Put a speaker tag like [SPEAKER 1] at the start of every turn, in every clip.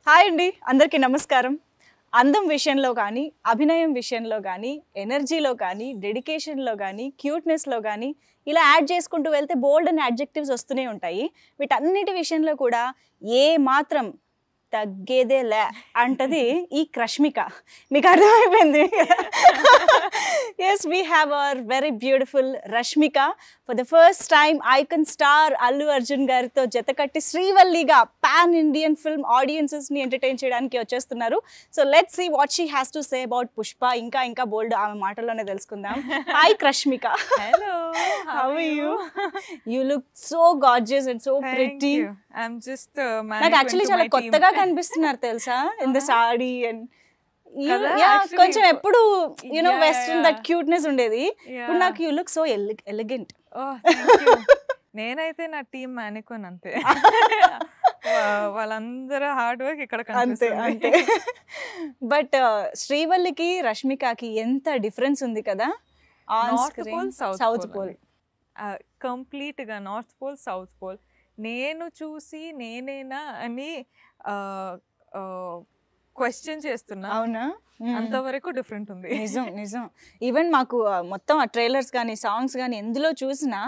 [SPEAKER 1] Hi అండి, అందరికీ నమస్కారం. అందం విషయంలో కానీ, అభినయం విషయంలో కానీ, ఎనర్జీలో కానీ, డెడికేషన్‌లో కానీ, క్యూట్‌నెస్‌లో కానీ ఇలా యాడ్ చేసుకుంటూ వెళ్తే బోల్డ్ అని అడ్జెక్టివ్స్ వస్తూనే ఉంటాయి. వీటన్నిటి విషయంలో కూడా ఏ మాత్రం తగ్గేదేలే అంటది ఈ క్రష్మిక. మీకు అర్థమైపోయింది. Yes, we have our very beautiful Rashmika. For the first time, icon star Allu Arjun గారితో జతకట్టి శ్రీవల్లిగా పాన్ ఇండియన్ ఫిల్మ్ ఆడియన్సెస్ ని ఎంటర్టైన్ చేయడానికి వచ్చేస్తున్నారు. So let's see what she has to say about Pushpa. ఇంకా బోల్డ్ ఆమె మాటల్లోనే తెలుసుకుందాం. Hi Crushmika.
[SPEAKER 2] Hello,
[SPEAKER 1] How are you? You look so gorgeous and so pretty.
[SPEAKER 2] you. I'm just
[SPEAKER 1] నాకు యాక్చువల్లీ చాలా కొత్తగా కనిపిస్తున్నారు తెలుసా, ఇన్ ద సాడీ అండ్ కొంచెం ఎప్పుడు యునో వెస్టర్న్ దట్ క్యూట్నెస్ ఉండేది. ఇప్పుడు నాకు యూ లుక్ సో ఎలిగెంట్.
[SPEAKER 2] నేనైతే నా టీమ్ మ్యానికోన్ అంతే. వాళ్ళందరూ హార్డ్ వర్క్ ఇక్కడ
[SPEAKER 1] అంతే అంతే. బట్ శ్రీవల్లికి రష్మికకి ఎంత డిఫరెన్స్ ఉంది కదా.
[SPEAKER 2] North pole
[SPEAKER 1] south pole,
[SPEAKER 2] complete గా నార్త్ పోల్ సౌత్ పోల్. నేను చూసి నేనేనా అని క్వశ్చన్ చేస్తున్నా.
[SPEAKER 1] అవునా?
[SPEAKER 2] అంతవరకు డిఫరెంట్ ఉంది.
[SPEAKER 1] నిజం నిజం. ఈవెన్ మాకు మొత్తం ఆ ట్రైలర్స్ కానీ సాంగ్స్ కానీ ఎందులో చూసినా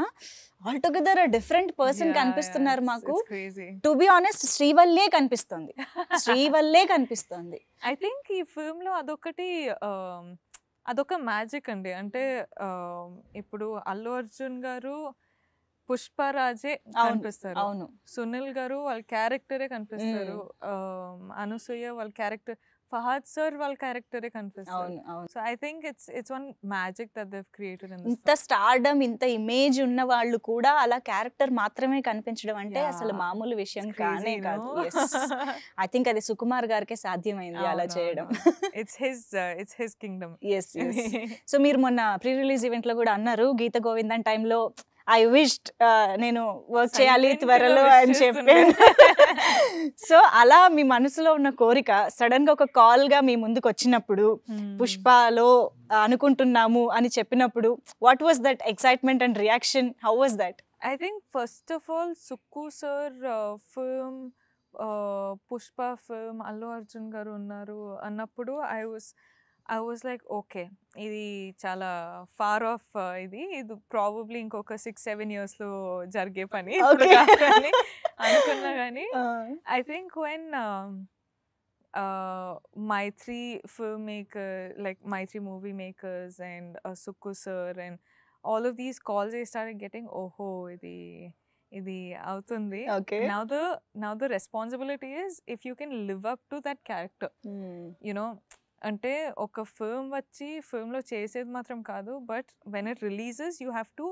[SPEAKER 1] ఆల్ టుగెదర్ డిఫరెంట్ పర్సన్ కనిపిస్తున్నారు మాకు. టు బి ఆనెస్ట్ శ్రీవల్లే కనిపిస్తుంది, శ్రీవల్లే కనిపిస్తుంది.
[SPEAKER 2] ఐ థింక్ ఈ ఫిల్మ్ లో అదొక మ్యాజిక్ అండి. అంటే ఇప్పుడు అల్లు అర్జున్ గారు పుష్పరాజే కనిపిస్తారు,
[SPEAKER 1] అవును.
[SPEAKER 2] సునీల్ గారు వాళ్ళ క్యారెక్టరే కనిపిస్తారు, అనసూయ వాళ్ళ క్యారెక్టర్, ఫహద్ సార్ వాళ్ళ క్యారెక్టరే కనిపిస్తారు. So I think it's one magic that they have created in this.
[SPEAKER 1] ఇంత స్టార్డమ్, ఇంత ఇమేజ్ ఉన్న వాళ్ళు కూడా అలా క్యారెక్టర్ మాత్రమే కనిపించడం అంటే అసలు మామూలు విషయం కానే కాదు. ఐ థింక్ అది సుకుమార్ గారికే సాధ్యమైంది అలా చేయడం.
[SPEAKER 2] It's his kingdom.
[SPEAKER 1] Yes. So మీరు మొన్న ప్రీ రిలీజ్ ఈవెంట్ లో కూడా అన్నారు, గీత గోవిందన్ టైంలో ఐ విష్డ్ నేను వర్క్ చేయాలి త్వరలో అని చెప్పాను. సో అలా మీ మనసులో ఉన్న కోరిక సడన్ గా ఒక కాల్ గా మీ ముందుకు వచ్చినప్పుడు, పుష్పలో అనుకుంటున్నాము అని చెప్పినప్పుడు, what was that excitement and reaction? How was that?
[SPEAKER 2] I think first of all Sukku sir film, Pushpa film, Allu Arjun గారు ఉన్నారు అన్నప్పుడు I was like, okay, ఇది చాలా ఫార్ ఆఫ్, ఇది ప్రాబబ్లీ ఇంకొక 6-7 years లో జరిగే పని అనుకున్నా. కానీ I think when Mythri film maker, like Mythri movie makers and Sukku sir and all of these calls I started getting, ఓహో ఇది అవుతుంది. Now the responsibility is if you can live up to that character, you know. అంటే ఒక film వచ్చి ఫిల్మ్లో చేసేది మాత్రం కాదు, but when it releases you have to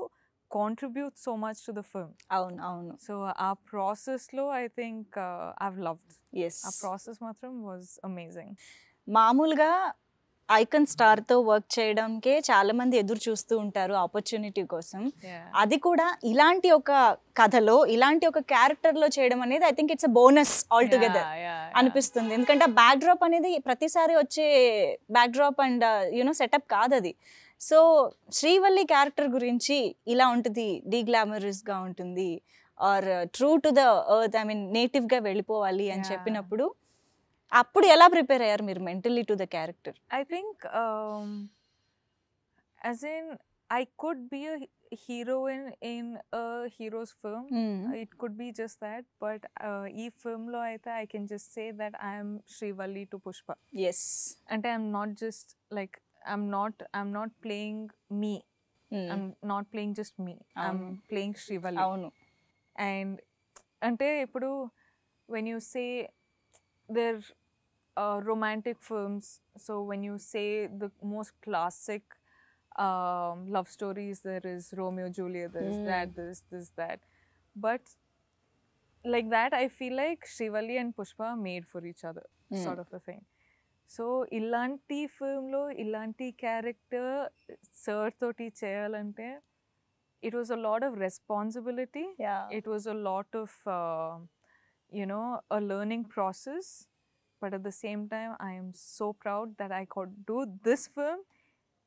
[SPEAKER 2] contribute so much to the film.
[SPEAKER 1] అవును.
[SPEAKER 2] సో ఆ ప్రాసెస్లో I think I have loved.
[SPEAKER 1] Yes,
[SPEAKER 2] ఆ ప్రాసెస్ మాత్రం వాజ్ అమేజింగ్.
[SPEAKER 1] మామూలుగా ఐకాన్ స్టార్ తో వర్క్ చేయడంకే చాలా మంది ఎదురు చూస్తూ ఉంటారు ఆపర్చునిటీ కోసం. అది కూడా ఇలాంటి ఒక కథలో, ఇలాంటి ఒక క్యారెక్టర్ లో చేయడం అనేది I think it's a bonus all together అనిపిస్తుంది. ఎందుకంటే బ్యాక్ డ్రాప్ అనేది ప్రతిసారి వచ్చే back drop and you know setup కాదు అది. సో శ్రీవల్లి క్యారెక్టర్ గురించి ఇలా ఉంటుంది, డీగ్లామరస్ గా ఉంటుంది, or true to the earth, I mean నేటివ్ గా వెళ్ళిపోవాలి అని చెప్పినప్పుడు అప్పుడు ఎలా ప్రిపేర్ అయ్యారు మీరు mentally to the character?
[SPEAKER 2] I think as in I could be a heroine in a hero's film. It could be just that, but ee film lo aithe I can just say that I am Srivalli to Pushpa.
[SPEAKER 1] Yes.
[SPEAKER 2] And I'm not just like I'm not playing me. I'm not playing just me. I'm playing Srivalli.
[SPEAKER 1] Avunu.
[SPEAKER 2] And ante ippudu when you say they're romantic films, so when you say the most classic love stories, there is Romeo Juliet, there's that, but like that I feel like Srivalli and Pushpa are made for each other, sort of a thing. So ilanti film lo ilanti character sir toti cheyalante it was a lot of responsibility. It was a lot of you know, a learning process, but at the same time I am so proud that I could do this film,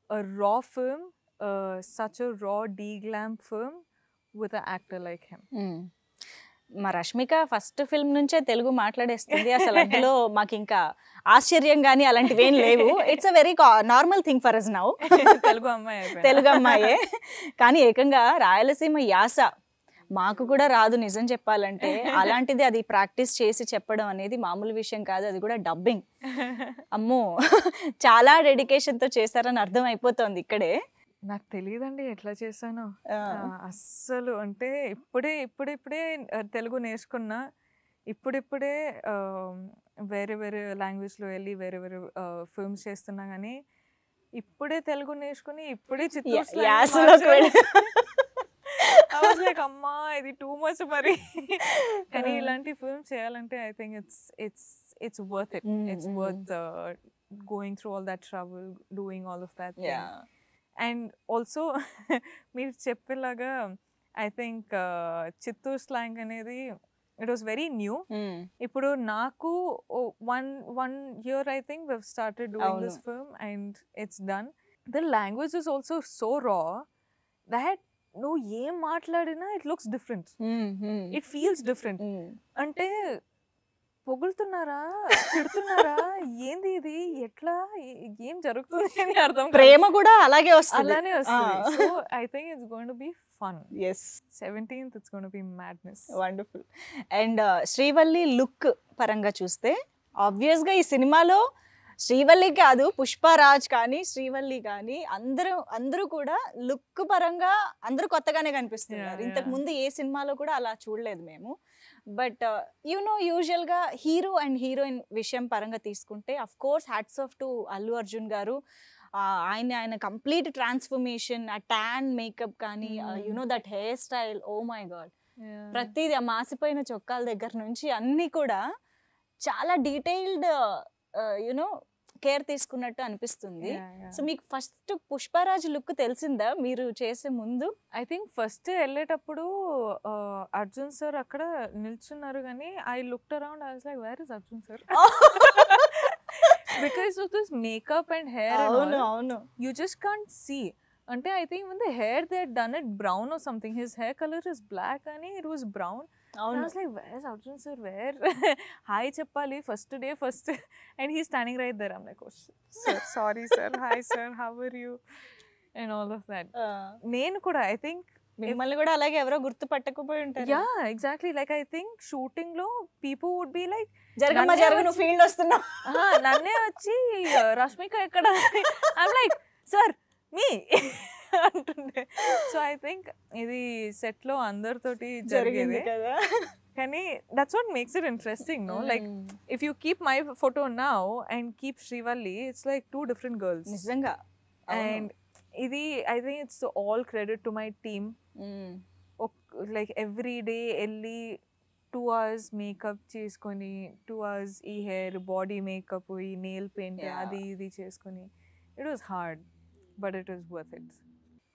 [SPEAKER 2] a raw film, such a raw D-glam film with an actor like him.
[SPEAKER 1] మా Rashmika first film నుంచే తెలుగు మాట్లాడేస్తుంది. అసలు అందులో మాకు ఇంకా ఆశ్చర్యం కానీ అలాంటివి ఏం లేవు. It's a very normal thing for us now.
[SPEAKER 2] Telugu అమ్మాయి అయిపోయింది.
[SPEAKER 1] తెలుగు అమ్మాయే. కానీ ఏకంగా రాయలసీమ యాస మాకు కూడా రాదు నిజం చెప్పాలంటే. అలాంటిది అది ప్రాక్టీస్ చేసి చెప్పడం అనేది మామూలు విషయం కాదు. అది కూడా డబ్బింగ్. అమ్మో చాలా డెడికేషన్తో చేశారని అర్థం అయిపోతుంది ఇక్కడే.
[SPEAKER 2] నాకు తెలియదండి ఎట్లా చేశాను అస్సలు. అంటే ఇప్పుడిప్పుడే తెలుగు నేర్చుకున్నా. ఇప్పుడిప్పుడే వేరే వేరే లాంగ్వేజ్లో వెళ్ళి వేరే వేరే ఫిల్మ్స్ చేస్తున్నా. కానీ ఇప్పుడే తెలుగు నేర్చుకుని ఇప్పుడే లైక్ అమ్మా ఇది టూ మచ్ మరి. కానీ ఇలాంటి ఫిల్మ్స్ చేయాలంటే I think it's worth it. It's worth going through all that trouble, doing all of that. And also మీరు చెప్పేలాగా ఐ థింక్ చిత్తూరు స్లాంగ్ అనేది ఇట్ వాస్ వెరీ న్యూ. ఇప్పుడు నాకు one year I think we've started doing this film and it's done. The language is also so raw that నువ్వు ఏం మాట్లాడినా it looks different, it feels different. అంటే పొగులుతున్నారా, తిడుతున్నారా, ఏంది ఇది, ఎట్లా, ఏం జరుగుతుంది అని అర్థం.
[SPEAKER 1] ప్రేమ కూడా అలాగే వస్తుంది,
[SPEAKER 2] అలానే వస్తుంది. So I think it's going to be fun.
[SPEAKER 1] yes
[SPEAKER 2] 17th it's going to be madness.
[SPEAKER 1] Wonderful. And Srivalli look పరంగా చూస్తే ఆబ్వియస్ గా ఈ సినిమాలో శ్రీవల్లి కాదు, పుష్పరాజ్ కానీ శ్రీవల్లి కానీ అందరూ కూడా లుక్ పరంగా అందరూ కొత్తగానే కనిపిస్తున్నారు. ఇంతకు ముందు ఏ సినిమాలో కూడా అలా చూడలేదు మేము. బట్ యూజువల్గా హీరో అండ్ హీరోయిన్ విషయం పరంగా తీసుకుంటే of course hats off to Allu Arjun గారు. ఆయన కంప్లీట్ ట్రాన్స్ఫర్మేషన్, ఆ ట్యాన్ మేకప్ కానీ that hair style, oh my god, ప్రతిదీ ఆ మాసిపోయిన చొక్కాల దగ్గర నుంచి అన్నీ కూడా చాలా డీటెయిల్డ్ కేర్ తీసుకున్నట్టు అనిపిస్తుంది. సో మీకు ఫస్ట్ పుష్పరాజ్ లుక్ తెలిసిందా మీరు చేసే ముందు?
[SPEAKER 2] ఐ థింక్ ఫస్ట్ వెళ్ళేటప్పుడు అర్జున్ సార్ అక్కడ నిల్చున్నారు, కానీ I looked around, I was like where is Arjun sir, because of this makeup and hair and all, you just can't see. Ante I think when the hair they had done it brown or something, his hair color is black and it was brown. And I was like, where's Arjun sir, where? Hi cheppali, first day first, and he's standing right there. I'm like, oh sir, sorry sir, hi sir, how are you, and all of that. Nenu kuda I think
[SPEAKER 1] మిమ్మల్ని కూడా అలాగే ఎవరో గుర్తు పట్టకపోయి ఉంటారు.
[SPEAKER 2] Yeah exactly, like I think shooting లో people would be like,
[SPEAKER 1] జరగమ్మ జరగను ఫీల్డ్ వస్తున్నా,
[SPEAKER 2] నన్నే వచ్చి రష్మిక ఎక్కడ, ఐమ్ లైక్ సార్ మీ అంటుండే. సో ఐ థింక్ ఇది సెట్ లో అందరితోటి జరిగేది కదా. కానీ that's what makes it interesting, no? Like if you keep my photo now and keep Srivalli, it's like two different girls
[SPEAKER 1] నిజంగా.
[SPEAKER 2] అండ్ ఇది I think it's all credit to my team. Like every day వెళ్ళి 2 hours makeup చేసుకొని, 2 hours ఈ hair body makeup, ఈ nail paint, అది ఇది చేసుకొని, it was hard but it was worth it.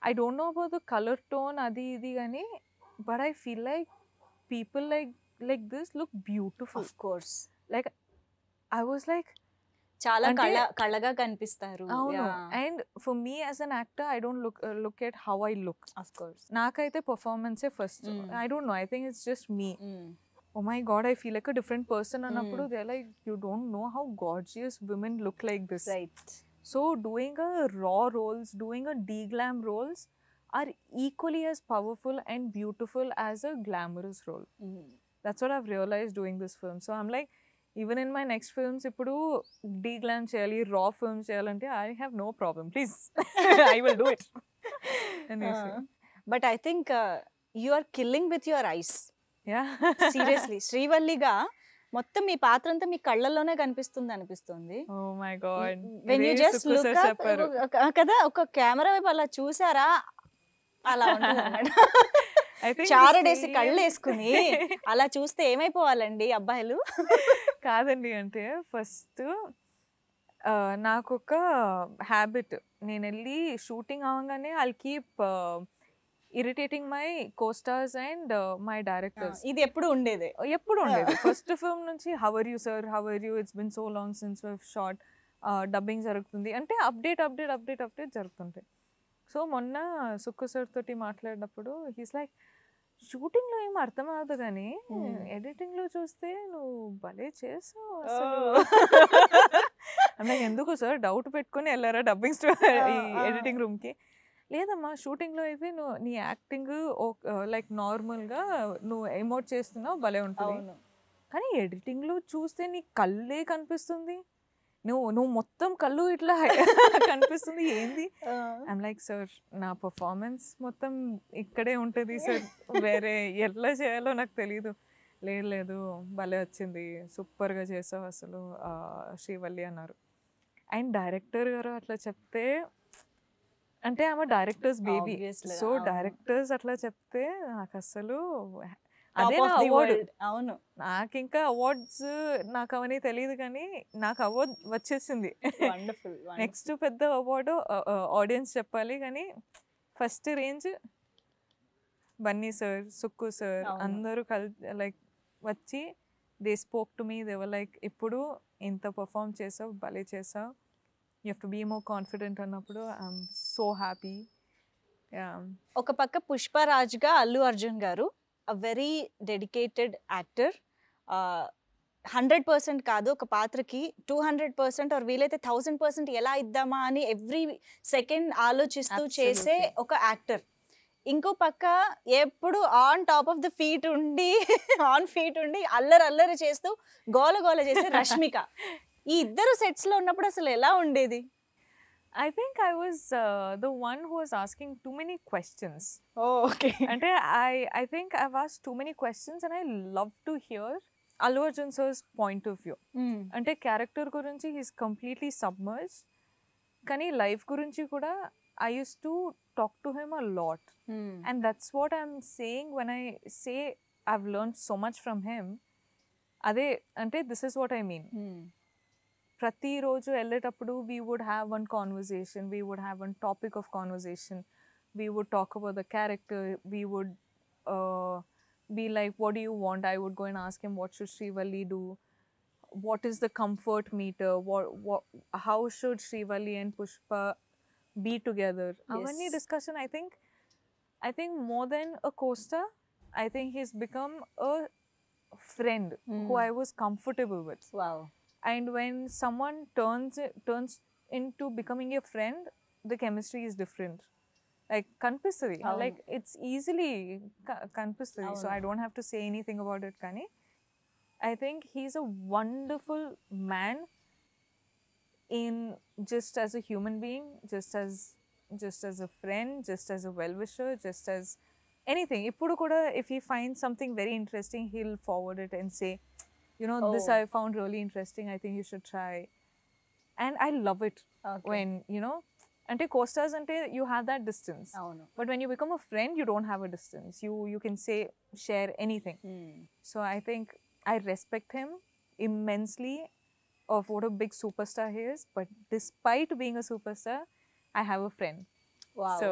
[SPEAKER 2] I don't know about the colour tone అది ఇది కానీ, but I feel like people like this look beautiful.
[SPEAKER 1] Of course,
[SPEAKER 2] like I was like
[SPEAKER 1] చాలా కళగా కనిపిస్తారు.
[SPEAKER 2] And for me as an actor I don't look at how I look.
[SPEAKER 1] Of course
[SPEAKER 2] నాకైతే పర్ఫార్మెన్సే first. I don't know, I think it's just me. Oh my God, I feel like a different person అన్నప్పుడు they like you don't know how gorgeous women look like this. So doing a raw roles, doing a deglam roles are equally as powerful and beautiful as a glamorous role. That's what I've realized doing this film. So I'm like, even in my next films, ippudu de-glam cheyali, raw films cheyalante, I have no problem. Please, I will do it.
[SPEAKER 1] But I think you are killing with your eyes.
[SPEAKER 2] Yeah.
[SPEAKER 1] Seriously, శ్రీవల్లిగా మొత్తం మీ పాత్ర అంతా మీ కళ్ళల్లోనే అనిపిస్తుంది.
[SPEAKER 2] Oh my God.
[SPEAKER 1] When you just look up కదా, ఒక camera వైపు అలా చూసారా, అలా ఉంటుంది. చారడేసి కళ్ళు వేసుకుని అలా చూస్తే ఏమైపోవాలండి అబ్బాయిలు?
[SPEAKER 2] కాదండి, అంటే ఫస్ట్ నాకు ఒక హ్యాబిట్, నేను వెళ్ళి షూటింగ్ అవ్వగానే I'll keep irritating my costars and my directors.
[SPEAKER 1] ఇది ఎప్పుడు ఉండేది?
[SPEAKER 2] ఫస్ట్ ఫిల్మ్ నుంచి how are you sir, how are you, it's been so long since we have shot, dubbing జరుగుతుంది అంటే అప్డేట్ జరుగుతుంటాయి. సో మొన్న సుక్కు సార్ తోటి మాట్లాడినప్పుడు హీస్ లైక్, షూటింగ్లో ఏం అర్థం అవ్వదు కానీ ఎడిటింగ్లో చూస్తే నువ్వు భలే చేసావు అసలు. నాకు ఎందుకు సార్ డౌట్ పెట్టుకొని వెళ్ళారా డబ్బింగ్ ఈ ఎడిటింగ్ రూమ్కి? లేదమ్మా, షూటింగ్లో అయితే నువ్వు నీ యాక్టింగ్ లైక్ నార్మల్గా నువ్వు ఎమోట్ చేస్తున్నావు భలే ఉంటుంది, కానీ ఎడిటింగ్లో చూస్తే నీ కళ్ళే కనిపిస్తుంది, నువ్వు మొత్తం కళ్ళు ఇట్లా కనిపిస్తుంది, ఏంది? ఐమ్ లైక్ సార్ నా పర్ఫార్మెన్స్ మొత్తం ఇక్కడే ఉంటుంది సార్, వేరే ఎట్లా చేయాలో నాకు తెలీదు. లేదు భలే వచ్చింది, సూపర్గా చేసావు అసలు శ్రీవల్లి అన్నారు. అండ్ డైరెక్టర్ గారు అట్లా చెప్తే, అంటే ఆమె డైరెక్టర్స్ బేబీ, సో డైరెక్టర్స్ అట్లా చెప్తే నాకు అసలు అదే నా అవార్డు.
[SPEAKER 1] అవును,
[SPEAKER 2] నాకు ఇంకా అవార్డ్స్ నాకు అవన్నీ తెలియదు కానీ నాకు అవార్డ్ వచ్చేసింది. నెక్స్ట్ పెద్ద అవార్డు ఆడియన్స్ చెప్పాలి, కానీ first range Bunny sir, Sukku sir అందరూ లైక్ వచ్చి they spoke to me, they were like ఇప్పుడు ఇంత పర్ఫామ్ చేసావు, భలే చేసావు, you have to be more confident అన్నప్పుడు ఐఎమ్ సో హ్యాపీ.
[SPEAKER 1] ఒక పక్క పుష్పరాజ్గా అల్లు అర్జున్ గారు అ వెరీ డెడికేటెడ్ యాక్టర్, 100% కాదు ఒక పాత్రకి 200% ఆర్ వీలైతే 1000% ఎలా ఇద్దామా అని ఎవ్రీ సెకండ్ ఆలోచిస్తూ చేసే ఒక యాక్టర్. ఇంకో పక్క ఎప్పుడు on top of the feet ఉండి అల్లరి చేస్తూ గోల చేసే రష్మిక. ఈ ఇద్దరు సెట్స్ లో ఉన్నప్పుడు అసలు ఎలా ఉండేది?
[SPEAKER 2] I think I was the one who was asking too many questions.
[SPEAKER 1] Oh, okay.
[SPEAKER 2] And I think I've asked too many questions and I love to hear Allu Arjun sir's point of view. అంటే character గురించి he's completely submerged. కానీ life గురించి కూడా I used to talk to him a lot. And that's what I'm saying when I say I've learned so much from him. అదే అంటే this is what I mean. ప్రతిరోజు వెళ్ళేటప్పుడు we would have one conversation, we would have one topic of conversation, we would talk about the character, we would be like, what do you want? I would go and ask him, what should Srivalli do? What is the comfort meter? How should Srivalli and Pushpa be together? Avanni discussion, I think more than a co-star, I think he's become a friend who I was comfortable with.
[SPEAKER 1] Wow.
[SPEAKER 2] And when someone turns into becoming a friend, the chemistry is different. Like kanpistadi, like it's easily kanpistadi. So I don't have to say anything about it, Kani. I think he's a wonderful man in just as a human being, just as a friend, just as a well-wisher, just as anything. Ippudu kuda if he finds something very interesting, he'll forward it and say, you know, this I found really interesting, I think you should try. And I love it when, you know, ante co-stars ante you have that distance. But when you become a friend, you don't have a distance. You can say, share anything. So I think I respect him immensely of what a big superstar he is. But despite being a superstar, I have a friend.
[SPEAKER 1] Wow.
[SPEAKER 2] So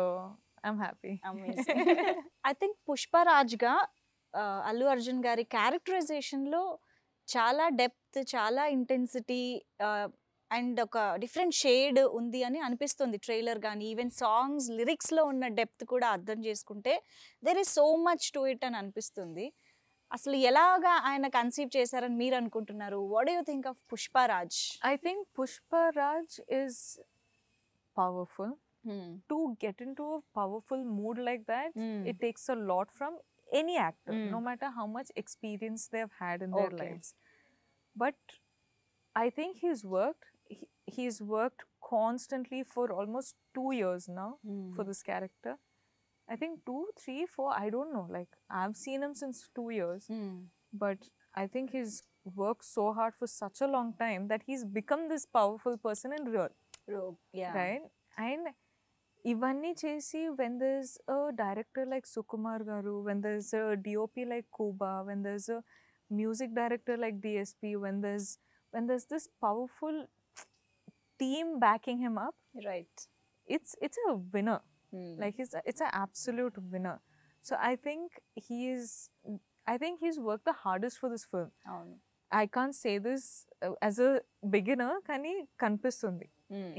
[SPEAKER 2] I'm happy.
[SPEAKER 1] Amazing. I think పుష్పరాజ్గా Allu Arjun గారి క్యారెక్టరైజేషన్లో చాలా depth, చాలా intensity and ఒక different shade ఉంది అని అనిపిస్తుంది trailer కానీ even songs లిరిక్స్లో ఉన్న depth కూడా అర్థం చేసుకుంటే there is so much to it అని అనిపిస్తుంది. అసలు ఎలాగా ఆయన కన్సీవ్ చేశారని మీరు అనుకుంటున్నారు? What do you think of Pushparaj?
[SPEAKER 2] I think Pushparaj is powerful. To get into a powerful mood like that, it takes a lot from any actor, no matter how much experience they've had in their lives. But I think he's worked constantly for almost 2 years now for this character. I think 2, 3, 4, I don't know. Like, I've seen him since 2 years. But I think he's worked so hard for such a long time that he's become this powerful person in real.
[SPEAKER 1] Yeah.
[SPEAKER 2] Right? And ఇవన్నీ చేసి when there's a director like Sukumar Garu, when there's a DOP like Kuba, when there's a music director like DSP, when there's this powerful team backing him up,
[SPEAKER 1] right,
[SPEAKER 2] it's a winner. Like it's an absolute winner. So I think he's worked the hardest for this film. I can't say this as a beginner, కానీ కనిపిస్తుంది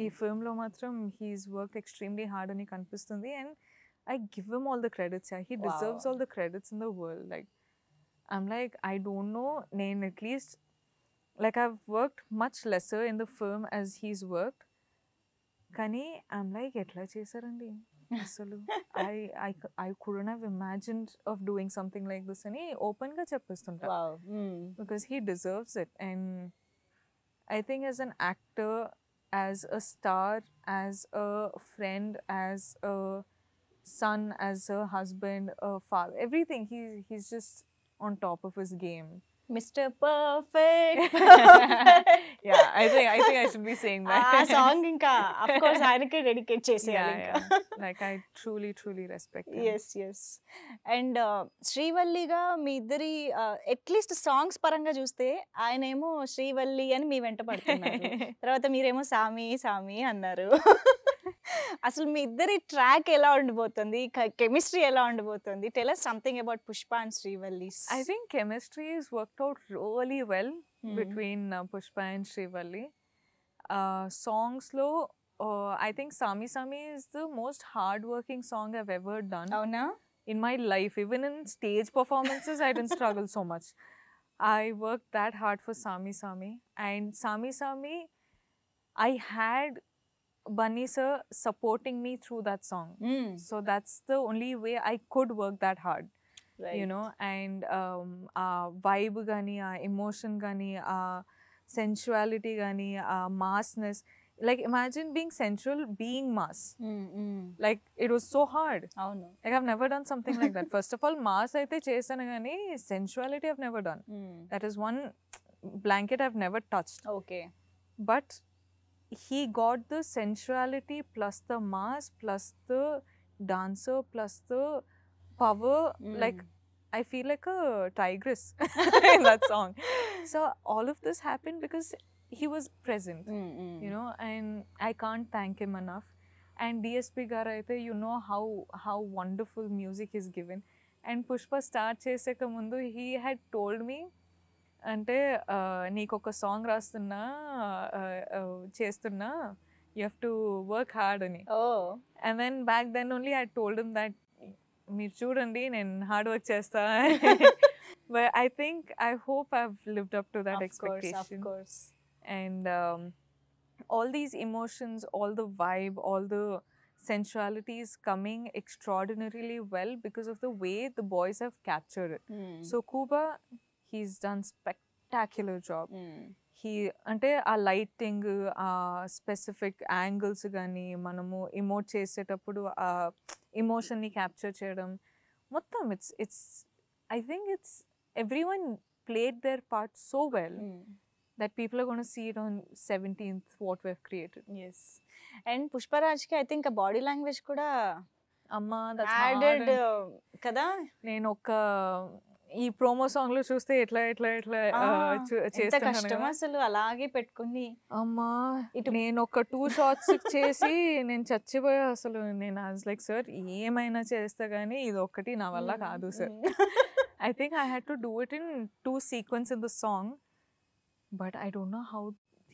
[SPEAKER 2] ఈ ఫిల్మ్లో మాత్రం he's work extremely hard అని కనిపిస్తుంది. And I give him all the credits. Yeah, he deserves
[SPEAKER 1] Wow.
[SPEAKER 2] all the credits in the world. Like, I'm like, I don't know. Name at least, like, I've worked much lesser in the film as he's worked. Kani, I'm like, etla chesarandi. Asalu, I couldn't have imagined of doing something like this. Ani open ga cheppestunta.
[SPEAKER 1] Wow.
[SPEAKER 2] Because he deserves it. And I think as an actor, as a star, as a friend, as a son, as a husband, a father, everything, he's just on top of his game.
[SPEAKER 1] Mr. Perfect.
[SPEAKER 2] Yeah, I think I should be saying that.
[SPEAKER 1] ఆ song ఇంకా of course ఆయనకే dedicate చేసేయాలి
[SPEAKER 2] Yeah,
[SPEAKER 1] ఇంకా.
[SPEAKER 2] yeah. Like, I truly respect him.
[SPEAKER 1] Yes and శ్రీవల్లిగా మీ ఇద్దరి at least songs పరంగా చూస్తే ఆయనేమో శ్రీవల్లి అని మీ వెంట పడుతున్నారు, తర్వాత మీరేమో సామి సామి అన్నారు. అసలు మీ ఇద్దరి ట్రాక్ ఎలా ఉండిపోతుంది, కెమిస్ట్రీ ఎలా ఉండిపోతుంది? Tell us something about Pushpa and Srivalli.
[SPEAKER 2] I think chemistry has worked out really well between Pushpa and Srivalli. Songs lo, I think Sami Sami is the most hard-working song I've ever done
[SPEAKER 1] అవునా?
[SPEAKER 2] in my life. Even in stage performances, I didn't struggle so much. I worked that hard for Sami Sami. And Sami Sami, I had Bunny sir supporting me through that song. So that's the only way I could work that hard.
[SPEAKER 1] Right.
[SPEAKER 2] You know, and vibe gani, emotion gani, sensuality gani, massness. Like, imagine being sensual, being mass. Like, it was so hard.
[SPEAKER 1] అవును.
[SPEAKER 2] Like, I've never done something like that. First of all, mass aithe chesanu gani, sensuality I've never done. That is one blanket I've never touched.
[SPEAKER 1] Okay.
[SPEAKER 2] But he got the sensuality plus the mass plus the dancer plus the power. Like, I feel like a tigress in that song. So all of this happened because he was present, you know, and I can't thank him enough. And DSP garu aithe, you know how wonderful music is given. And Pushpa start cheseka mundu, he had told me, అంటే నీకు ఒక song రాస్తున్నా చేస్తున్నా, you have to work hard అని. And then back then only I told him that మీరు చూడండి నేను hard work చేస్తా. But I think I hope I have lived up to that expectation. And all these emotions, all the vibe, all the sensuality is coming extraordinarily well because of the way the boys have captured it. So Kuba, he's done spectacular job. He అంటే ఆ lighting, ఆ specific angles కానీ మనము emote చేసేటప్పుడు ఆ ఎమోషన్ని capture చేయడం మొత్తం, it's I think it's everyone played their part so well that people are going to see it on 17th what we have created.
[SPEAKER 1] Yes. And Pushparaj ki I think a body language kuda
[SPEAKER 2] amma that's
[SPEAKER 1] added kada.
[SPEAKER 2] నేను ఒక ఈ promo song లో చూస్తే ఎట్లా
[SPEAKER 1] ఎంత కష్టం అసలు అలాగే పెట్టుకుని.
[SPEAKER 2] అమ్మా నేను ఒక 2 shots చేసి నేను చచ్చిపోయా అసలు. నేను లైక్ సార్ ఏమైనా చేస్తా కానీ ఇది ఒక్కటి నా వల్ల కాదు sir. I think I had to do it in 2 sequences in the song. But I don't know how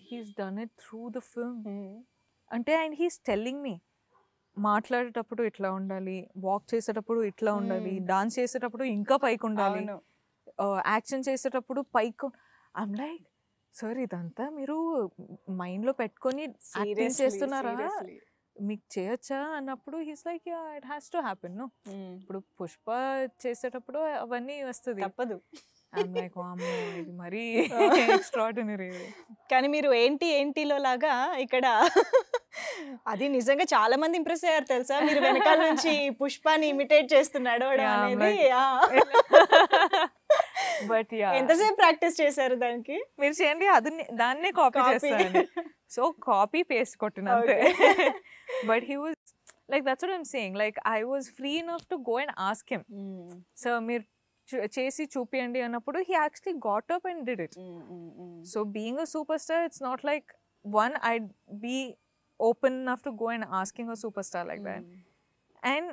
[SPEAKER 2] he's done it through the film. అంటే and he's telling me మాట్లాడేటప్పుడు ఇట్లా ఉండాలి, వాక్ చేసేటప్పుడు ఇట్లా ఉండాలి, డాన్స్ చేసేటప్పుడు ఇంకా పైకి ఉండాలి, యాక్షన్ చేసేటప్పుడు పైకి. ఐమ్ లైక్ సార్ ఇదంతా మీరు మైండ్లో పెట్టుకొని యాక్టింగ్ చేస్తున్నారా, మీకు చేయొచ్చా అన్నప్పుడు he's like yeah it has to happen. No ఇప్పుడు పుష్ప చేసేటప్పుడు అవన్నీ వస్తుంది,
[SPEAKER 1] తప్పదు.
[SPEAKER 2] I'm like, వామ్మో ఇది మరీ ఎక్స్ట్రాడినరీ.
[SPEAKER 1] కానీ మీరు ఏంటిలో లాగా ఇక్కడ అది నిజంగా చాలా మంది ఇంప్రెస్ అయ్యారు తెలుసా, మీరు వెనకాల నుంచి పుష్పాని ఇమిటేట్ చేస్తున్నాడు అనేది.
[SPEAKER 2] బట్ యా
[SPEAKER 1] ఎంతసేపు ప్రాక్టీస్ చేశారు దానికి?
[SPEAKER 2] మీరు చేయండి, అది దాన్నే కాపీ చేస్తాను. సో కాపీ పేస్ట్ కొట్టిన అంతే. But he was like that's what I'm saying, like I was free enough to go and ask him, so మీరు చేసి చూపియండి అన్నప్పుడు he actually got up and did it. So being a superstar, it's not like one I'd be open enough to go and asking a superstar like that. And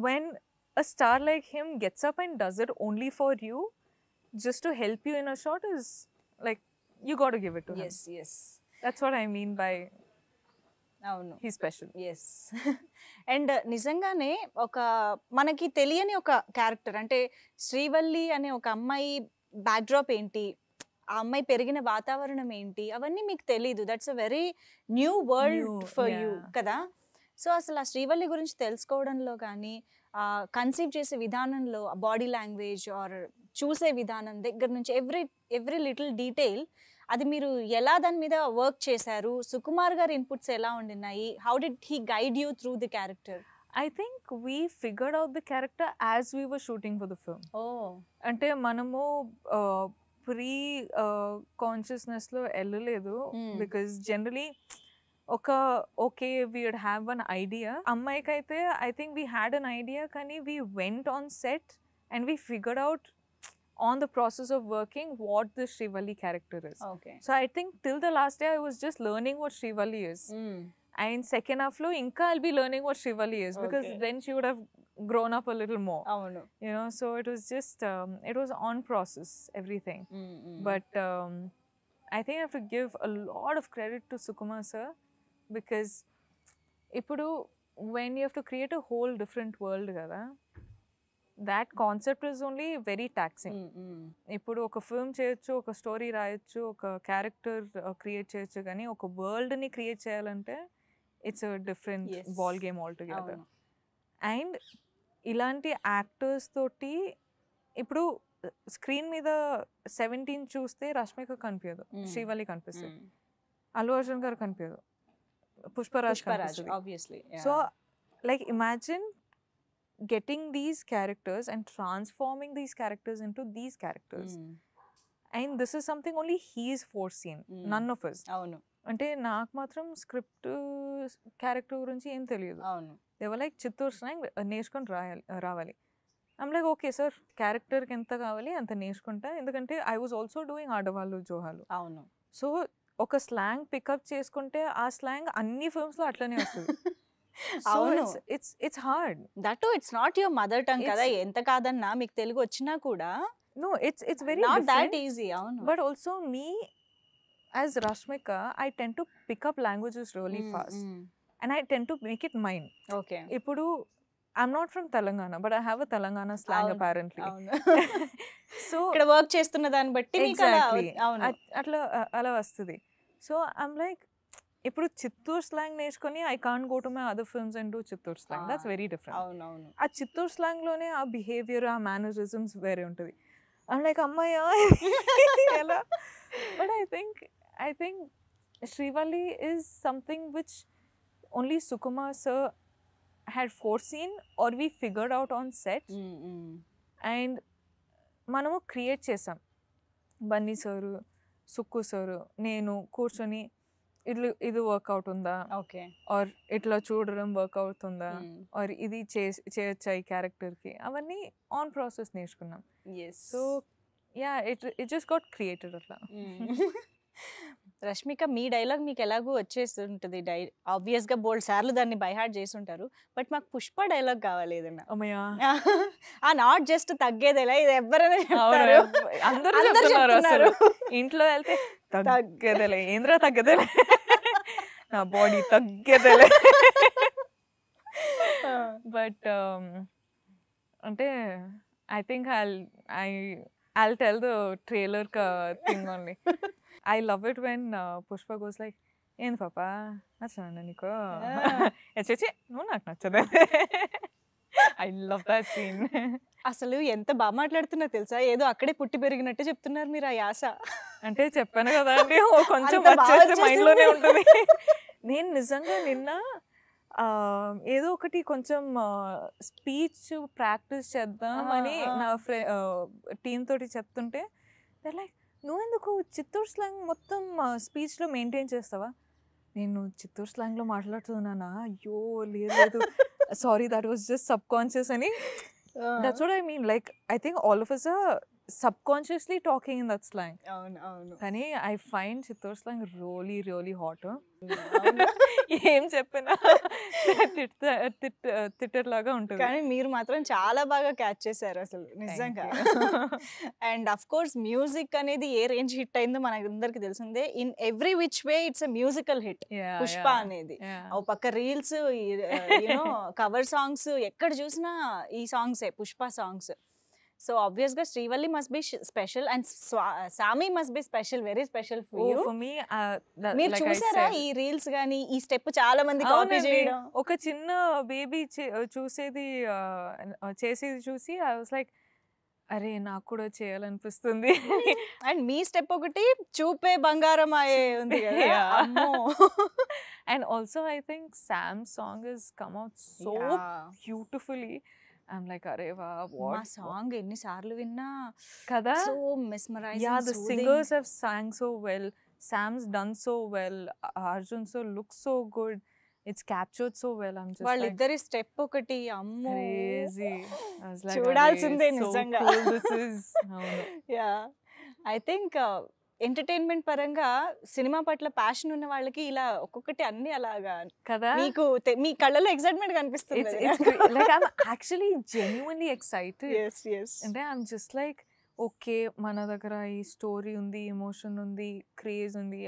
[SPEAKER 2] when a star like him gets up and does it only for you, just to help you in a shot, is like you got to give it to him.
[SPEAKER 1] Yes.
[SPEAKER 2] That's what I mean by
[SPEAKER 1] అవును.
[SPEAKER 2] He special.
[SPEAKER 1] Yes. And నిజంగానే ఒక మనకి తెలియని ఒక character అంటే శ్రీవల్లి అనే ఒక అమ్మాయి బ్యాక్డ్రాప్ ఏంటి, ఆ అమ్మాయి పెరిగిన వాతావరణం ఏంటి, అవన్నీ మీకు తెలీదు. That's a very new world for you కదా. సో అసలు ఆ శ్రీవల్లి గురించి తెలుసుకోవడంలో కానీ, కన్సీవ్ చేసే విధానంలో బాడీ లాంగ్వేజ్ ఆర్ చూసే విధానం దగ్గర నుంచి ఎవ్రీ లిటిల్ డీటెయిల్ అది మీరు ఎలా దాని మీద వర్క్ చేశారు, సుకుమార్ గారి ఇన్పుట్స్ ఎలా ఉండినాయి, how did he guide you through the character?
[SPEAKER 2] I think we figured out the character as we were shooting for the film. అంటే మనము ప్రీ కాన్షియస్నెస్లో వెళ్ళలేదు. Because generally okay we would have one idea. అమ్మాయికి అయితే I think we had an idea, కానీ we went on set and we figured out on the process of working what the Srivalli character is.
[SPEAKER 1] Okay.
[SPEAKER 2] So I think till the last day I was just learning what Srivalli is. And second half lo inka I'll be learning what Srivalli is, because then she would have grown up a little more. You know, so it was just it was on process, everything. But I think I have to give a lot of credit to Sukumar sir, because ipudu when you have to create a whole different world kada, that concept is only very taxing. ఇప్పుడు ఒక film చేయొచ్చు, ఒక story రాయొచ్చు, ఒక character create చేయొచ్చు, కానీ ఒక వరల్డ్ని create చేయాలంటే it's a different ball game all together. And ఇలాంటి యాక్టర్స్ తోటి ఇప్పుడు స్క్రీన్ మీద 17 చూస్తే రష్మిక కనిపించదు, శ్రీవల్లి కనిపిస్తుంది, అల్లు అర్జున్ గారు కనిపించదు, Pushparaj
[SPEAKER 1] obviously.
[SPEAKER 2] So like imagine getting these characters and transforming these characters into these characters. And this is something only he's foreseen, none of us.
[SPEAKER 1] అవును.
[SPEAKER 2] అంటే నాకు మాత్రం స్క్రిప్ట్ క్యారెక్టర్ గురించి ఏం తెలియదు.
[SPEAKER 1] అవును.
[SPEAKER 2] They were like Chittoor slang నేర్చుకొని రావాలి. ఐమ్ లైక్ ఓకే సార్, క్యారెక్టర్కి ఎంత కావాలి అంత నేర్చుకుంటా, ఎందుకంటే ఐ వాజ్ ఆల్సో డూయింగ్ ఆడవాళ్ళు జోహాలు.
[SPEAKER 1] అవును.
[SPEAKER 2] సో ఒక స్లాంగ్ పికప్ చేసుకుంటే ఆ స్లాంగ్ అన్ని ఫిల్మ్స్లో అట్లనే వస్తుంది.
[SPEAKER 1] అవును.
[SPEAKER 2] It's hard.
[SPEAKER 1] That too, it's not your mother tongue కదా. ఎంత కాదన్నా మీకు తెలుగు వచ్చినా కూడా
[SPEAKER 2] no, it's very
[SPEAKER 1] not
[SPEAKER 2] different.
[SPEAKER 1] that easy. అవును.
[SPEAKER 2] But also me as Rashmika, I tend to pick up languages really fast. And I tend to make it mine.
[SPEAKER 1] Okay.
[SPEAKER 2] Ippudu I'm not from Telangana, but I have a Telangana slang apparently. So
[SPEAKER 1] ఇక్కడ work చేస్తున్న దాన్ని బట్టి మీకు
[SPEAKER 2] అట్లా అలా వస్తుంది. So I'm like, ఇప్పుడు Chittoor slang నేర్చుకొని I can't go to my other films and do Chittoor slang. That's very different.
[SPEAKER 1] అవునవును.
[SPEAKER 2] ఆ చిత్తూరు స్లాంగ్లోనే ఆ బిహేవియర్, ఆ మేనరిజమ్స్ వేరే ఉంటుంది. ఐమ్ లైక్ అమ్మాయ్యా ఎలా. But I think Srivalli is something which only Sukumar sir had foreseen or we figured out on set. And మనము create చేసాం. బన్నీ సారు, సుక్కు సారు, నేను కూర్చొని ఇది వర్కౌట్ ఉందా, ఆర్ ఇట్లా చూడడం వర్కౌట్ ఉందా, ఆర్ ఇది చేయొచ్చా ఈ క్యారెక్టర్కి, అవన్నీ ఆన్ ప్రాసెస్ నేర్చుకున్నాం. So yeah it just got created అట్లా.
[SPEAKER 1] రష్మిక, మీ డైలాగ్ మీకు ఎలాగూ వచ్చేస్తుంటుంది, ఆబ్వియస్ గా బోల్డ్ సార్లు దాన్ని బైహార్ట్ చేసి ఉంటారు. బట్ మాకు పుష్ప డైలాగ్ కావాలి ఏదన్నా. ఆ నాట్ జస్ట్ తగ్గేదేలా, ఇది ఎవరైనా చెప్తారు,
[SPEAKER 2] అందరూ చెప్తున్నారు. ఇంట్లో వెళ్తే తగ్గేదేలే, ఏంద్రా తగ్గేదేలే, నా బాడీ తగ్గేదేలే. బట్ అంటే I think I'll tell the trailer thing only. I love it when Pushpa goes like, "ಏನು ಪಾಪ ನಚ್ಚನ ನೀಕೋ ಎಚ್ಚೆ నువ్వు నాకు నచ్చదే." I love that scene.
[SPEAKER 1] అసలు ఎంత బాగా మాట్లాడుతున్నా తెలుసా, ఏదో అక్కడే పుట్టి పెరిగినట్టు చెప్తున్నారు మీరు ఆ యాస.
[SPEAKER 2] అంటే చెప్పాను కదా అండి, కొంచెం వచ్చేసి మైండ్లోనే ఉంటుంది. నేను నిజంగా నిన్న ఏదో ఒకటి కొంచెం స్పీచ్ ప్రాక్టీస్ చేద్దామని నా టీమ్ తోటి చెప్తుంటే లైక్, నువ్వెందుకు చిత్తూరు స్లాంగ్ మొత్తం స్పీచ్లో మెయింటైన్ చేస్తావా? నేను చిత్తూరు స్లాంగ్లో మాట్లాడుతున్నానా? అయ్యో లేదు, sorry, that was just subconscious అని. That's what I mean. Like I think all of us are subconsciously talking in that slang.
[SPEAKER 1] అవును.
[SPEAKER 2] కానీ I find Chittoor slang really hot. ఏం చెప్పినా తిట్టట్లాగా ఉంటుంది.
[SPEAKER 1] కానీ మీరు మాత్రం చాలా బాగా క్యాచ్ చేశారు అసలు నిజంగా. అండ్ అఫ్ కోర్స్ మ్యూజిక్ అనేది ఏ రేంజ్ హిట్ అయిందో మనందరికి తెలిసిందే. In every which way it's a musical hit Pushpa అనేది. ఓ పక్క రీల్స్, యూనో కవర్ సాంగ్స్, ఎక్కడ చూసినా ఈ సాంగ్సే పుష్ప సాంగ్స్. సో ఆబ్వియస్ గా Srivalli must be special and Saami must be special, very special for you.
[SPEAKER 2] For me
[SPEAKER 1] మీరు చూసారా ఈ రీల్స్ గానీ ఈ స్టెప్ చాలా మంది కాపీ చేయడం?
[SPEAKER 2] ఒక చిన్న బేబీ చూసేది చేసేది చూసి ఐ వాస్ లైక్ అరే నాకు కూడా చేయాలనిపిస్తుంది.
[SPEAKER 1] అండ్ మీ స్టెప్ ఒకటి చూపే బంగారం అయ్యే ఉంది కదా. అమ్మో.
[SPEAKER 2] And also I think Sam's song has come out so beautifully. I'm like అరే వా
[SPEAKER 1] మా సాంగ్ ఎన్ని సార్లు విన్నా
[SPEAKER 2] కదా.
[SPEAKER 1] So mesmerising.
[SPEAKER 2] Yeah, the singers have sang so well. Sam's done so well. Arjun so looks so good. It's captured so well. I'm just
[SPEAKER 1] వాళ్ళిద్దరి step ఒకటి అమ్మో
[SPEAKER 2] crazy. I was like
[SPEAKER 1] చూడాల్సిందే
[SPEAKER 2] so
[SPEAKER 1] నిజంగా.
[SPEAKER 2] cool this is.
[SPEAKER 1] Yeah I think entertainment పరంగా cinema పట్ల passion ఉన్న వాళ్ళకి ఇలా ఒక్కొక్కటి అన్ని అలాగా
[SPEAKER 2] కదా.
[SPEAKER 1] మీకు మీ కళ్ళలో ఎక్సైట్మెంట్ కనిపిస్తుంది.
[SPEAKER 2] Like I'm actually genuinely excited.
[SPEAKER 1] yes yes.
[SPEAKER 2] అంటే I'm just like ఓకే మన దగ్గర ఈ స్టోరీ ఉంది, ఎమోషన్ ఉంది, క్రేజ్ ఉంది,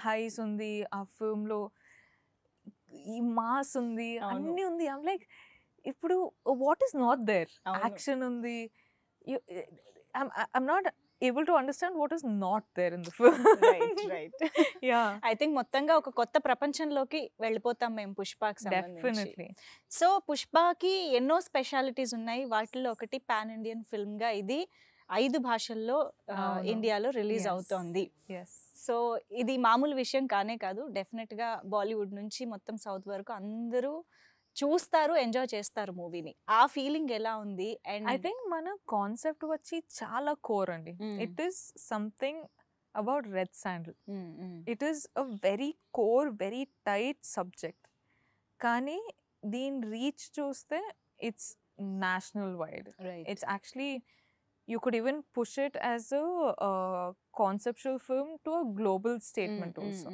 [SPEAKER 2] హైస్ ఉంది, ఆ ఫిల్మ్ లో ఈ మాస్ ఉంది, అన్ని ఉంది. I'm like ఇప్పుడు what is not there? Action ఉంది. I'm not able to understand what is not there in the film.
[SPEAKER 1] right.
[SPEAKER 2] Yeah,
[SPEAKER 1] I think మొత్తంగా ఒక కొత్త ప్రపంచంలోకి వెళ్ళిపోతాం మేము పుష్పకి సంబంధించి.
[SPEAKER 2] definitely.
[SPEAKER 1] సో పుష్పకి ఎన్నో స్పెషాలిటీస్ ఉన్నాయి. వాటిల్లో ఒకటి పాన్ ఇండియన్ ఫిల్మ్ గా ఇది 5 భాషల్లో ఇండియాలో రిలీజ్ అవుతోంది.
[SPEAKER 2] Yes.
[SPEAKER 1] సో ఇది మామూలు విషయం కానే కాదు. డెఫినెట్ గా బాలీవుడ్ నుంచి మొత్తం సౌత్ వరకు అందరూ చూస్తారు, ఎంజాయ్ చేస్తారు మూవీని. ఆ ఫీలింగ్ ఎలా ఉంది? అండ్
[SPEAKER 2] ఐ థింక్ మన కాన్సెప్ట్ వచ్చి చాలా కోర్ అండి. It is something about red sandal. It is a very core, very tight subject. కానీ దీని రీచ్ చూస్తే it's national wide. It's actually you could even push it as a conceptual film to a global statement also.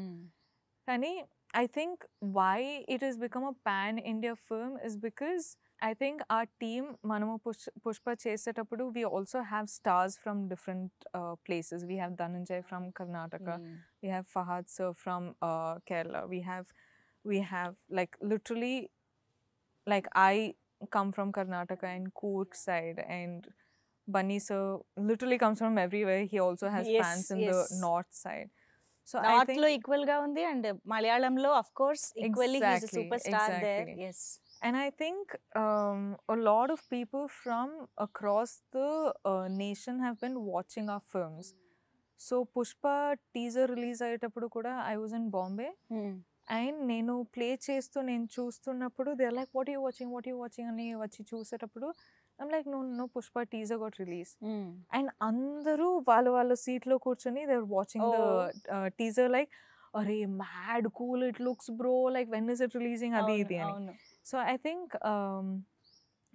[SPEAKER 2] Kani I think why it has become a pan-India film is because I think our team, Manamu Pushpa chesetappudu, we also have stars from different places. We have Dhananjay from Karnataka. We have Fahad sir from Kerala. We have like literally, like I come from Karnataka and Coorg side, and Bunny sir literally comes from everywhere. He also has fans in the north side. So
[SPEAKER 1] north లో equal గా ఉంది and మలయాళంలో of course equally he is a superstar there. Yes.
[SPEAKER 2] And I think a lot of people from across the nation have been watching our films. So Pushpa teaser release ayetappudu kuda I was in Bombay. And నేను play చేస్తూ నేను చూస్తున్నప్పుడు they are like what you watching అని వచ్చి చూసేటప్పుడు I'm like no Pushpa teaser got release. And అందరూ వాళ్ళ సీట్లో కూర్చొని they are watching the teaser like అరే mad cool it looks bro, like when is it releasing అది ఇది అని. So I think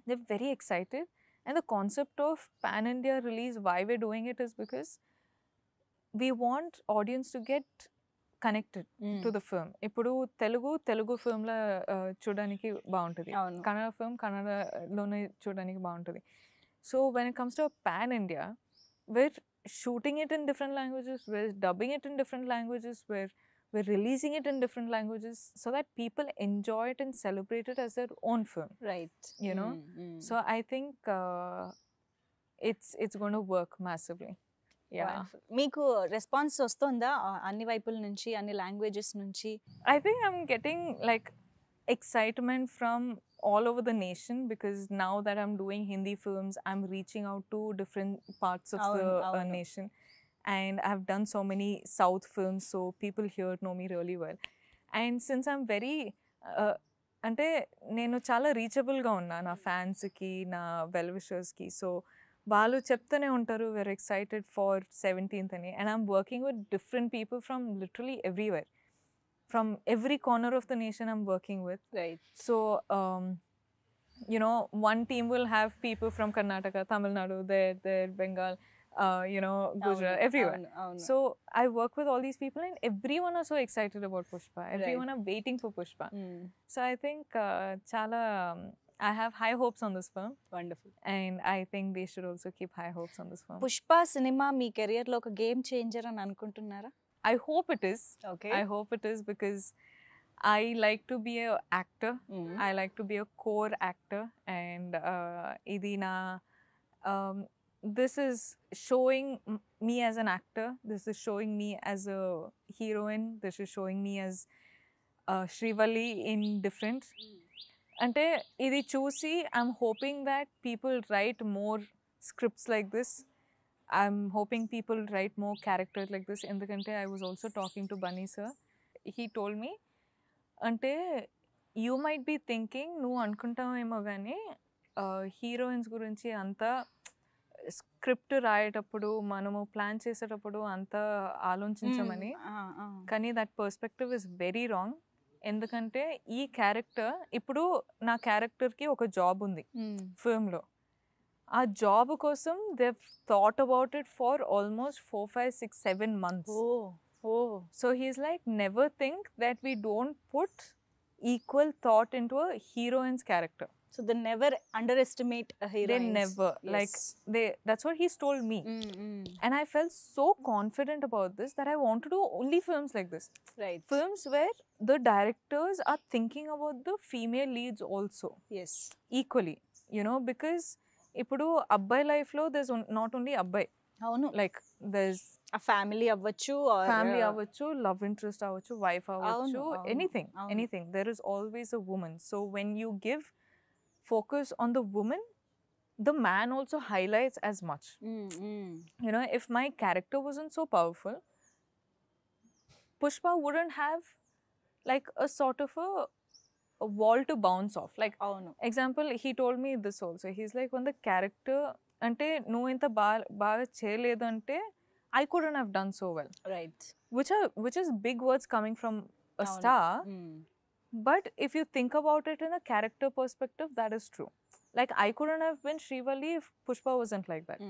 [SPEAKER 2] they are very excited. And the concept of pan India release why we doing it is because we want audience to get connected to the film. ఇప్పుడు తెలుగు ఫిల్మ్లో చూడడానికి బాగుంటుంది, Kannada film కన్నడలోనే చూడడానికి బాగుంటుంది. So when it comes to pan India, we're shooting it in different languages, we're dubbing it in different languages, we're releasing it in different languages so that people enjoy it and celebrate it as their own film.
[SPEAKER 1] Right.
[SPEAKER 2] You know? So I think it's going to work massively. Yeah.
[SPEAKER 1] మీకు response వస్తుందా అన్ని వైపుల నుంచి, అన్ని languages నుంచి?
[SPEAKER 2] I think I'm getting like excitement from all over the nation because now that I'm doing Hindi films, I'm reaching out to different parts of the nation, and I've done so many South films, so people here know me really well. And since I'm very అంటే నేను చాలా రీచబుల్గా ఉన్నా నా ఫ్యాన్స్కి, నా well విషర్స్కి. So వాళ్ళు చెప్తూనే ఉంటారు we're excited for 17th అని, and I'm working with different people from literally everywhere. From every corner of the nation I'm working with.
[SPEAKER 1] Right.
[SPEAKER 2] So, you know, one team will have people from Karnataka, Tamil Nadu, there, Bengal, you know, Gujarat, everywhere.
[SPEAKER 1] అవును
[SPEAKER 2] So I work with all these people, and everyone are so excited about Pushpa. Everyone are waiting for Pushpa. So I think chala I have high hopes on this film,
[SPEAKER 1] wonderful.
[SPEAKER 2] and I think they should also keep high hopes on this film.
[SPEAKER 1] Pushpa cinema me career లో ఒక game changer అని అనుకుంటున్నారా?
[SPEAKER 2] I hope it is.
[SPEAKER 1] Okay.
[SPEAKER 2] I hope it is, because I like to be a actor. I like to be a core actor, and idi na this is showing me as an actor. This is showing me as a heroine. This is showing me as Srivalli in different. Ante idi chusi, I'm hoping that people write more scripts like this. I'm hoping people write more characters like this. Endukante I was also talking to Bunny sir. He told me, ante you might be thinking, నువ్వు అనుకుంటావేమో కానీ heroines గురించి అంతా script రాయేటప్పుడు మనము plan చేసేటప్పుడు అంతా ఆలోచించమని. కానీ that perspective is very wrong. ఎందుకంటే ఈ క్యారెక్టర్, ఇప్పుడు నా క్యారెక్టర్కి ఒక జాబ్ ఉంది ఫిల్మ్లో. ఆ జాబ్ కోసం they thought about it for almost 4, 5, 6, 7 months. So he's like, never think that we don't put equal thought into a heroine's character.
[SPEAKER 1] So they never underestimate a heroine.
[SPEAKER 2] They never.
[SPEAKER 1] Yes.
[SPEAKER 2] Like that's what he's told me. And I felt so confident about this that I want to do only films like this.
[SPEAKER 1] Right.
[SPEAKER 2] Films where the directors are thinking about the female leads also
[SPEAKER 1] Yes.
[SPEAKER 2] equally, you know, because ఇప్పుడు అబ్బాయి life లో there's not only అబ్బాయి,
[SPEAKER 1] అవును,
[SPEAKER 2] like there's
[SPEAKER 1] ఆ family అవ్వచ్చు,
[SPEAKER 2] family అవ్వచ్చు, love interest అవ్వచ్చు, wife అవ్వచ్చు,
[SPEAKER 1] అవును,
[SPEAKER 2] ఎనీథింగ్
[SPEAKER 1] అవును.
[SPEAKER 2] Anything. There is always a woman. So when you give focus on the woman, the man also highlights as much. You know, if my character wasn't so powerful, Pushpa wouldn't have like a sort of a wall to bounce off. Like,
[SPEAKER 1] అవును,
[SPEAKER 2] example, he told me this also. He's like, when the character ante నువ్వు ఇంత బాగా చేయలేదు అంటే I couldn't have done so well.
[SPEAKER 1] Right.
[SPEAKER 2] Which is big words coming from a star. But if you think about it in a character perspective, that is true. Like, I couldn't have been Srivalli if Pushpa wasn't like that.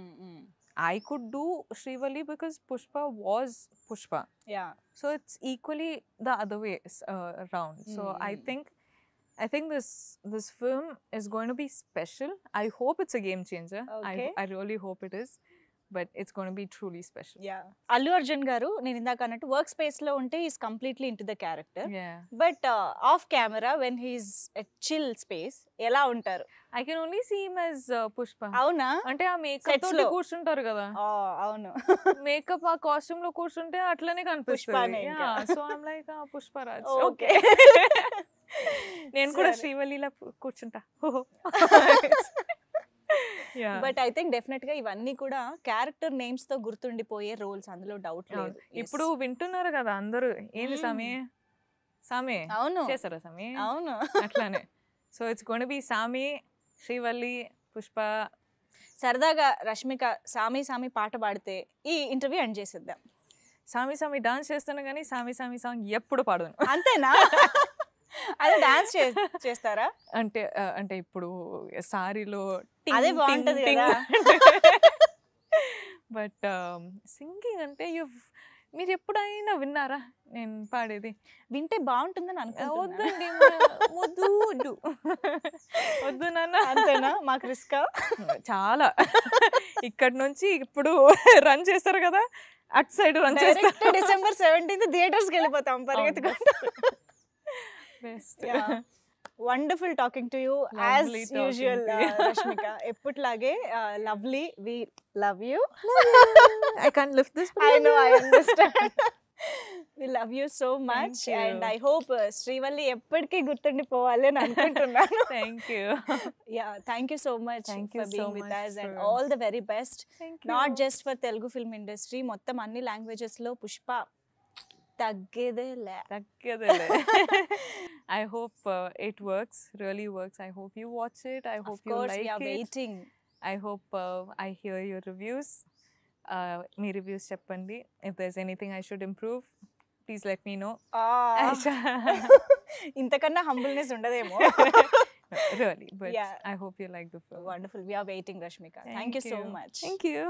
[SPEAKER 2] I could do Srivalli because Pushpa was Pushpa.
[SPEAKER 1] Yeah.
[SPEAKER 2] So it's equally the other way around. So I think this film is going to be special. I hope it's a game changer.
[SPEAKER 1] Okay.
[SPEAKER 2] I really hope it is. But it's going to be truly special.
[SPEAKER 1] Yeah. Allu Arjun గారు నేను ఇందాక అన్నట్టు work space లో ఉంటే is completely into the character.
[SPEAKER 2] Yeah.
[SPEAKER 1] But of camera when he's chill space ఎలా ఉంటారు?
[SPEAKER 2] I can only see him as Pushpa.
[SPEAKER 1] అవునా?
[SPEAKER 2] అంటే ఆ మేకప్
[SPEAKER 1] Sets
[SPEAKER 2] తోటి
[SPEAKER 1] లో
[SPEAKER 2] కూర్చుంటారు కదా,
[SPEAKER 1] అవును,
[SPEAKER 2] మేకప్ ఆ కాస్ట్యూమ్ లో కూర్చుంటే అట్లనే
[SPEAKER 1] పుష్పనే
[SPEAKER 2] కనిపిస్తుంది.
[SPEAKER 1] ఇంకా.
[SPEAKER 2] So I'm like Pushparaj.
[SPEAKER 1] Okay.
[SPEAKER 2] నేను కూడా
[SPEAKER 1] సరే.
[SPEAKER 2] శ్రీవల్లిలా కూర్చుంటా.
[SPEAKER 1] బట్ ఐ థింక్ డెఫినెట్ గా ఇవన్నీ కూడా క్యారెక్టర్ నేమ్స్ తో గుర్తుండిపోయే రోల్స్, అందులో డౌట్ లేదు.
[SPEAKER 2] ఇప్పుడు వింటున్నారు కదా అందరూ, ఏంది సామే సామే
[SPEAKER 1] అవును,
[SPEAKER 2] చేస్తారా సామే,
[SPEAKER 1] అవును.
[SPEAKER 2] అట్లానే. So it's going to be సామి, శ్రీవల్లి, పుష్ప.
[SPEAKER 1] సరదాగా రష్మిక సామి సామి పాట పాడితే ఈ ఇంటర్వ్యూ ఎండ్ చేసేద్దాం.
[SPEAKER 2] సామి సామి డాన్స్ చేస్తాను కానీ సామి సామి సాంగ్ ఎప్పుడు పాడను.
[SPEAKER 1] అంతేనా? అదే డాన్స్ చేస్తారా?
[SPEAKER 2] అంటే ఇప్పుడు సారీలో
[SPEAKER 1] అదే బాగుంటది కదా.
[SPEAKER 2] బట్ సింగింగ్ అంటే మీరు ఎప్పుడైనా విన్నారా నేను పాడేది?
[SPEAKER 1] వింటే బాగుంటుందని అనుకుంటున్నా.
[SPEAKER 2] వద్దండి, వద్దు వద్దు వద్దు నాన్న.
[SPEAKER 1] అంతేనా? మాకు రిస్క్
[SPEAKER 2] చాలా. ఇక్కడ నుంచి ఇప్పుడు రన్ చేస్తారు కదా, అటు సైడ్ రన్ చేస్తారు.
[SPEAKER 1] December 17th థియేటర్స్ కి వెళ్ళిపోతాం పరిగెత్తుకుంటూ. Wonderful talking to you as usual Rashmika. ఎప్పటిలాగే lovely. We love you.
[SPEAKER 2] I can't lift this.
[SPEAKER 1] I know, I understand. We love you so much. And I hope Srivalli ఎప్పటికీ గుర్తుండిపోవాలి అని అనుకుంటున్నాను.
[SPEAKER 2] Thank you.
[SPEAKER 1] Yeah, thank you so much for being with us and
[SPEAKER 2] for
[SPEAKER 1] all the very best.
[SPEAKER 2] Thank you.
[SPEAKER 1] Not just for Telugu film industry, మొత్తం అన్ని languages లో పుష్ప తగ్గేదేలే.
[SPEAKER 2] I hope it works, really works. I hope you watch it. I hope you like
[SPEAKER 1] we are
[SPEAKER 2] it.
[SPEAKER 1] waiting.
[SPEAKER 2] I hope I hear your reviews. Me reviews cheppandi. If there's anything I should improve, please let me know.
[SPEAKER 1] ఇంతకన్నా humbleness ఉండదేమో.
[SPEAKER 2] Really, but
[SPEAKER 1] Yeah.
[SPEAKER 2] I hope you like the film.
[SPEAKER 1] Wonderful. We are waiting, Rashmika. Thank you so much.
[SPEAKER 2] Thank you.